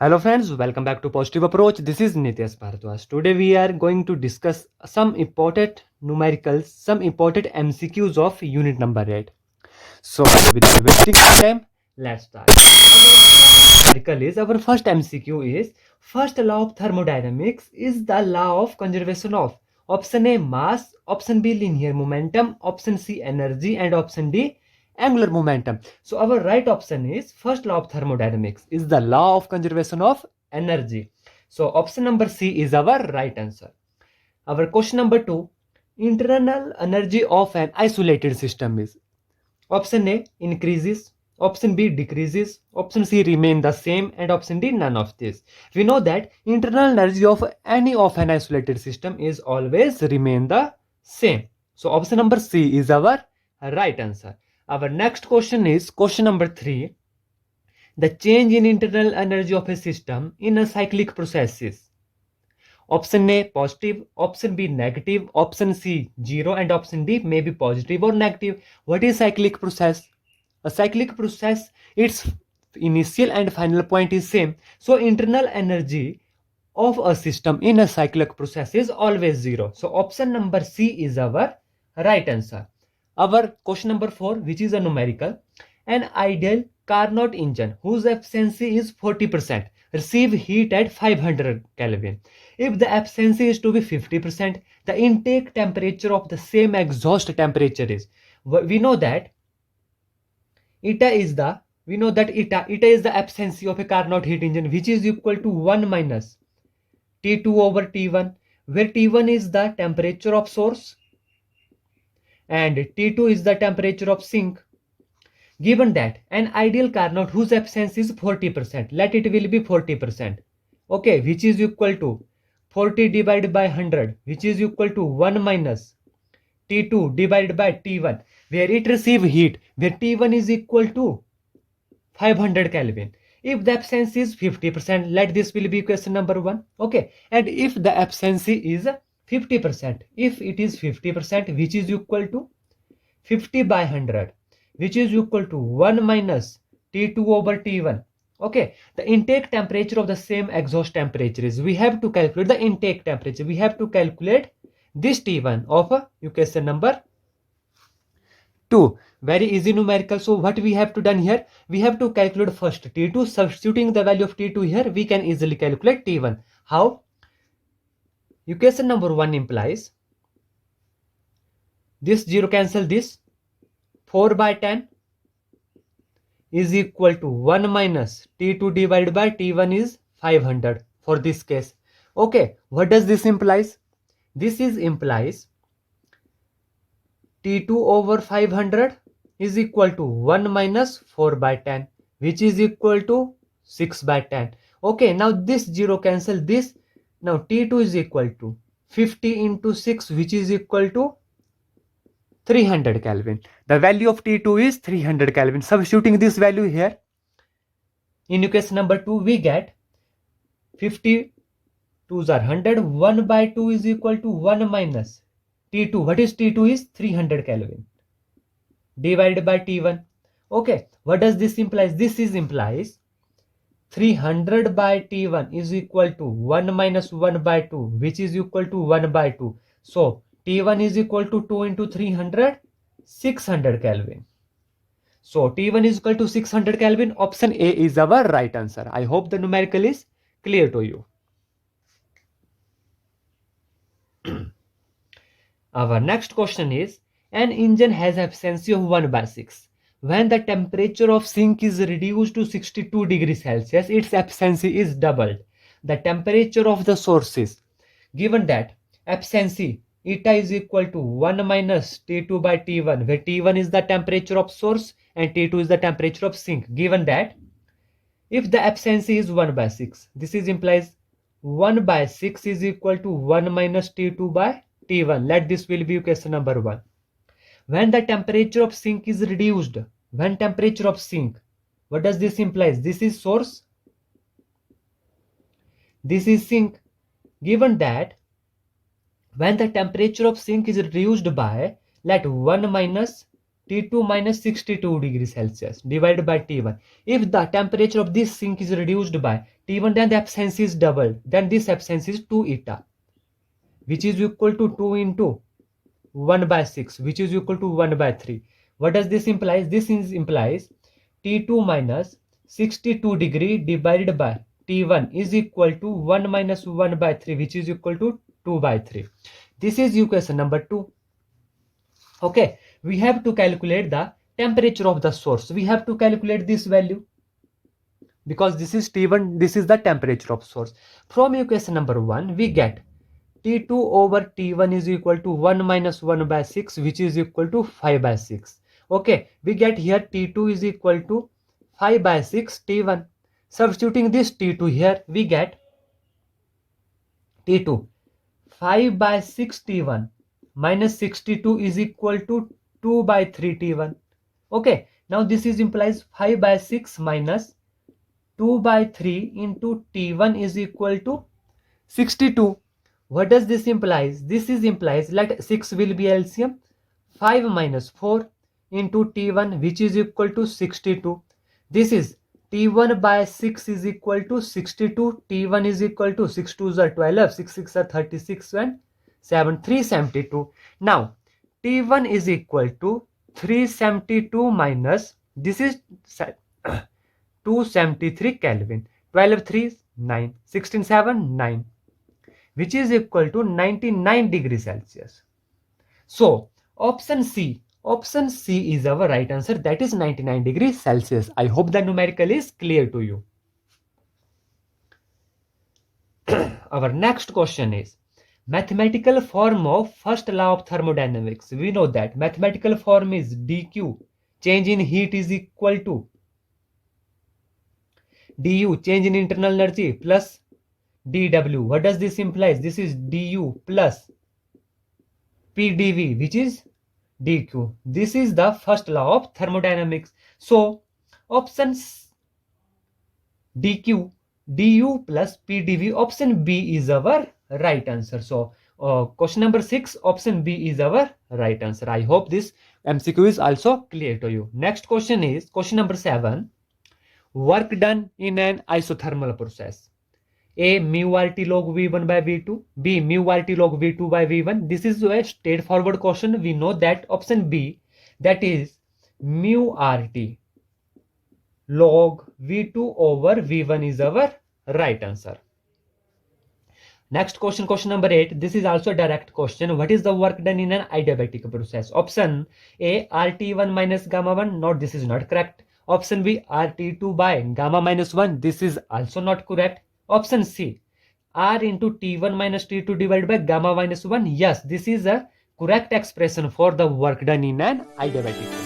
Hello friends, welcome back to Positive Approach. This is Nityash Bharadwaj. Today we are going to discuss some important numericals, some important MCQs of unit number 8. So without wasting time, let's start. Our first MCQ is first law of thermodynamics is the law of conservation of option A mass, option B linear momentum, option C energy, and option D angular momentum. So our right option is first law of thermodynamics is the law of conservation of energy. So option number C is our right answer. Our question number 2, internal energy of an isolated system is option A increases, option B decreases, option C remain the same, and option D none of this. We know that internal energy of any of an isolated system is always remain the same. So option number C is our right answer. Our next question is question number 3. The change in internal energy of a system in a cyclic process is option A positive, option B negative, option C 0, and option D may be positive or negative. What is cyclic process? A cyclic process, its initial and final point is same. So internal energy of a system in a cyclic process is always 0. So option number C is our right answer. Our question number 4, which is a numerical, an ideal Carnot engine whose efficiency is 40% receive heat at 500 Kelvin. If the efficiency is to be 50%, the intake temperature of the same exhaust temperature is, we know that eta is the efficiency of a Carnot heat engine, which is equal to 1 minus T2 over T1, where T1 is the temperature of source and T2 is the temperature of sink. Given that an ideal Carnot whose efficiency is 40%, let it will be 40%, okay, which is equal to 40 divided by 100, which is equal to 1 minus T2 divided by T1, where it receive heat, where T1 is equal to 500 Kelvin. If the efficiency is 50%, let this will be question number 1, okay, and if the efficiency is 50%, if it is 50%, which is equal to 50 by 100, which is equal to 1 minus T2 over T1. Okay, the intake temperature of the same exhaust temperature is, we have to calculate the intake temperature. We have to calculate this T1 of equation number 2. Very easy numerical. So what we have to done here, we have to calculate first T2. Substituting the value of T2 here, we can easily calculate T1. How? Equation number 1 implies this 0 cancel this, 4 by 10 is equal to 1 minus T2 divided by T1 is 500 for this case. Okay, what does this implies? This is implies T2 over 500 is equal to 1 minus 4 by 10, which is equal to 6 by 10. Okay, now this 0 cancel this. Now T2 is equal to 50 into 6, which is equal to 300 Kelvin. The value of T2 is 300 Kelvin. Substituting this value here, in equation number 2, we get 50 2s are 100. 1 by 2 is equal to 1 minus T2. What is T2 is 300 Kelvin divided by T1. Okay, what does this implies? This is implies 300 by T1 is equal to 1 minus 1 by 2, which is equal to 1 by 2. So T1 is equal to 2 into 300, 600 Kelvin. So T1 is equal to 600 Kelvin. Option A is our right answer. I hope the numerical is clear to you. Our next question is, an engine has efficiency of 1 by 6. When the temperature of sink is reduced to 62 degrees Celsius, its efficiency is doubled. The temperature of the source is, given that efficiency eta is equal to 1 minus T2 by T1, where T1 is the temperature of source and T2 is the temperature of sink. Given that if the efficiency is 1 by 6, this is implies 1 by 6 is equal to 1 minus T2 by T1. Let this will be question number 1. When the temperature of sink is reduced, when temperature of sink, what does this implies? This is source, this is sink. Given that when the temperature of sink is reduced by, let 1 minus T2 minus 62 degrees Celsius divided by T1. If the temperature of this sink is reduced by T1, then the absence is doubled. Then this absence is 2 eta, which is equal to 2 into 1 by 6, which is equal to 1 by 3. What does this imply? This implies T2 minus 62 degree divided by T1 is equal to 1 minus 1 by 3, which is equal to 2 by 3. This is equation number 2. Okay, we have to calculate the temperature of the source. We have to calculate this value because this is T1, this is the temperature of source. From equation number 1, we get T2 over T1 is equal to 1 minus 1 by 6, which is equal to 5 by 6. Okay, we get here T2 is equal to 5 by 6 T1. Substituting this T2 here, we get T2 5 by 6 T1 minus 62 is equal to 2 by 3 T1. Okay, now this is implies 5 by 6 minus 2 by 3 into T1 is equal to 62. What does this implies? This is implies let 6 will be LCM. 5 minus 4 into T1, which is equal to 62. This is T1 by 6 is equal to 62. T1 is equal to 6 2s are 12, 6 6 are 36 and 7 372. Now T1 is equal to 372 minus this is 273 Kelvin. 12 3 9, 16 7 9, which is equal to 99 degrees Celsius. So option C is our right answer, that is 99 degrees Celsius. I hope the numerical is clear to you. Our next question is mathematical form of first law of thermodynamics. We know that mathematical form is dq, change in heat, is equal to du, change in internal energy, plus dw. What does this imply? This is du plus pdv, which is dq. This is the first law of thermodynamics. So options dq, du plus pdv, option B is our right answer. So question number 6, option B is our right answer. I hope this MCQ is also clear to you. Next question is question number 7. Work done in an isothermal process. A mu RT log V1 by V2, B mu RT log V2 by V1. This is a straightforward question. We know that option B, that is mu RT log V2 over V1 is our right answer. Next question, question number 8. This is also a direct question. What is the work done in an adiabatic process? Option A, RT1 minus gamma 1. No, this is not correct. Option B, RT2 by gamma minus 1. This is also not correct. Option C, R into T1 minus T2 divided by gamma minus 1. Yes, this is a correct expression for the work done in an adiabatic process.